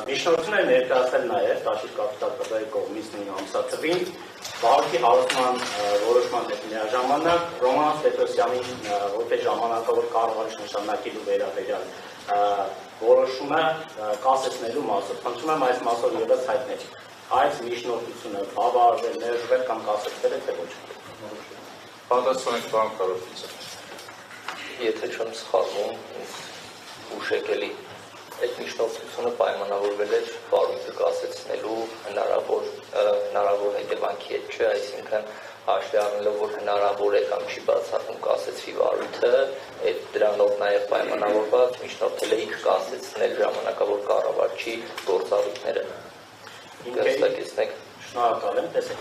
Միջնորդները ներկայացնել նաև Տաշիր կապիտալ տվյալի կողմից նույն ամսաթվին վարույթի հարուցման որոշման հետ միաժամանակ Ռոմանոս Պետրոսյանին որպես ժամանակավոր կառավարիչ նշանակելու վերաբերյալ որոշումը կասեցնելու մասով։ Խնդրում եմ այս մասով ևս հայտնել այս միջնորդությունը բավարարվել, ներժվել կամ կասեցնել է թե ոչ։ Պատասխանեք պարոն Կարապետյան։ Եթե չեմ սխալվում, ուշեկելի այդ միջնորդությունը պայմանավորվել էր վարույթը կասեցնելու հնարավոր հետևանքի հետ չէ, այսինքն հաշվի առնելով, որ հնարավոր է կամ չի բացառում կասեցվի վարույթը, այդ դրանով նաև պայմանավորված միջնորդել է իր կասեցնել ժամանակավոր կառավարչի գործառույթները։ Հստակեցնեք։ Շնորհակալ եմ, տեսեք,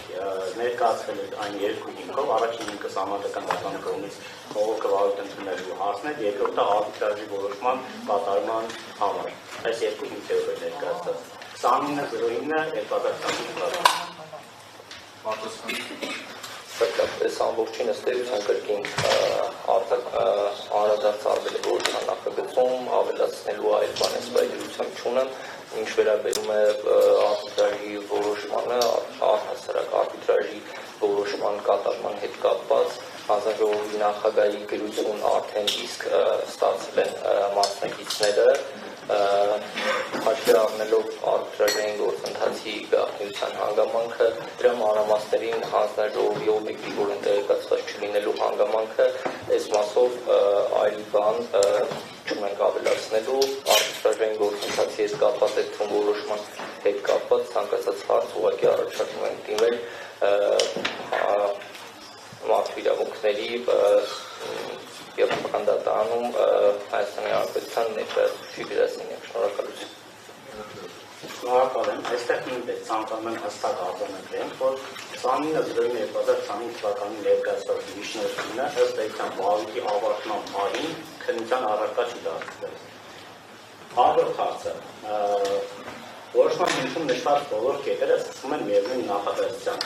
ներկայացվել է այն երկու հիմքով, առաջին հիմքը Սահմանադրական դատարանի կողմից բողոքը վարույթ ընդունելու հարցն է, երկրորդը արբիտրաժի որոշման կատարման համար։ Այս երկու հիմքերով է ներկայացված։ 2909-2025 Այս ամբողջին ըստ էության կրկին անդրադարձ արվել է որոշման նախագծում, ավելացնելու այլ բան այս բայդրությամբ չունեմ, ինչ վերաբերում է արբիտրաժի որոշմանը, առհասարակ արբիտրաժի որոշման կատարման հետ կապված հանձնաժողովի նախագահի գրություն արդեն իսկ ստացել են մասնակիցները, հաշվի առնելով արբիտրաժային գործընթացի գաղտնիության հանգամանքը, դրա մանրամասներին հանձնաժողովի օբյեկտիվորեն տեղեկացված չլինելու հանգամանքը, այս մասով այլ բան չունենք ավելացնելու, արբիտրաժային գործընթացի հետ կապված այդ թվում որոշման հետ կապված ցանկացած հարց ուղղակի առաջարկում ենք դիմել մարդու իրավունքների եւ քանդատանում Հայաստանի Հանրապետության ներկայացուցիչ գրասենյակ։ Շնորհակալություն։ Շնորհակալ եմ, այստեղ նույնպես ցանկանում եմ հստակ արձանագրել, որ 2909-2025 թվականի ներկայացված միջնորդությունը ըստ էության վարույթի ավարտման բանին քննության առարկա չի դարձվել։ Հաջորդ հարցը որոշման հիմքում նշված բոլոր կետերը սկսվում են միևնույն նախադասությամբ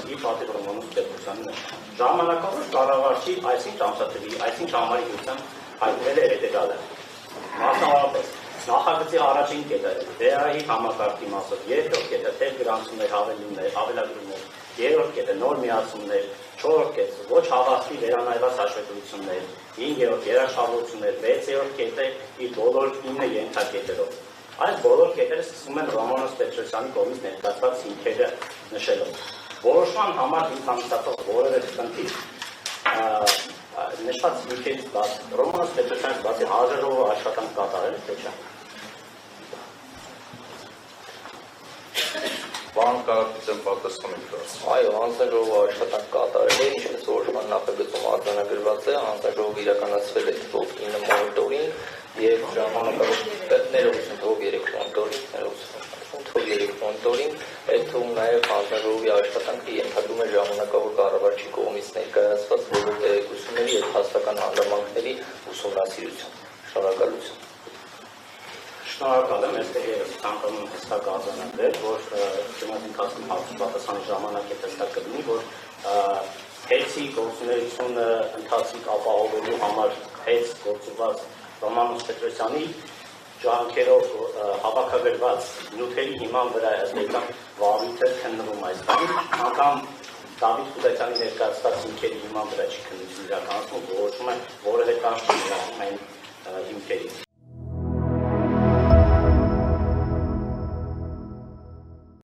ի պատիվ Ռոմանոս Պետրոսյանի ժամանակավոր կառավարչի այսինչ ամսաթվի, այսինչ համարի հյուսությամբ հայտնել է հետևյալը։ Մասնավորապես նախագծի առաջին կետը ԴԵԱ-ի համակարգի մասով, երկրորդ կետը թեժ գրանցումներ, ավելագրումներ, երրորդ կետը նոր միացումներ, չորրորդ կետը ոչ հավաստի վերանայված հաշվետվություններ, 5-րդ երաշխավորություններ, 6-րդ կետը իր բոլոր 9 ենթակետերով։ Այս բոլոր կետերը սկսվում են Ռոմանոս Պետրոսյանի կողմից ներկայացված հիմքերը նշելով։ Որոշման համար ինքնամտածող որևէ խնդիր նշված հիմքերից բաց Ռոմանոս Պետրոսյանից բացի հանձնաժողովը աշխատանք կատարել թե չէ։ Պարոն Կարապետյան, պատասխանեք։ Այո, հանձնաժողովը աշխատանք կատարել է, ինչպես որոշման նախագծում արձանագրված է, հանձնաժողովը իրականացրել է թվով 9 մոնիտորինգ եւ ժամանակավոր ներողություն թվով 3 մոնիտորինգ, այդ թվում նաեւ հանձնաժողովի աշխատանքը ենթադրում է ժամանակավոր կառավարչի կողմից ներկայացված բոլոր տեղեկությունների եւ հաստատական հանգամանքների ուսումնասիրություն։ Շնորհակալություն։ Շնորհակալ եմ, այստեղ ես ցանկանում եմ հստակ արձանագրել, որ դրանց ընթացքում հարցի պատասխանի ժամանակ է հստակ կլինի, որ հեծի գործունեությունը ընթացիկ ապահովելու համար հեծ գործված Ռոմանոս Պետրոսյանի ջանքերով հավաքագրված նյութերի հիման վրա ըստ վարույթը քննվում այս բանի, անգամ Դավիթ Խուզայցյանի ներկայացված հիմքերի հիման վրա չի քննություն իրականացվում, որոշում է որևէ կարգ չի այն հիմքերի։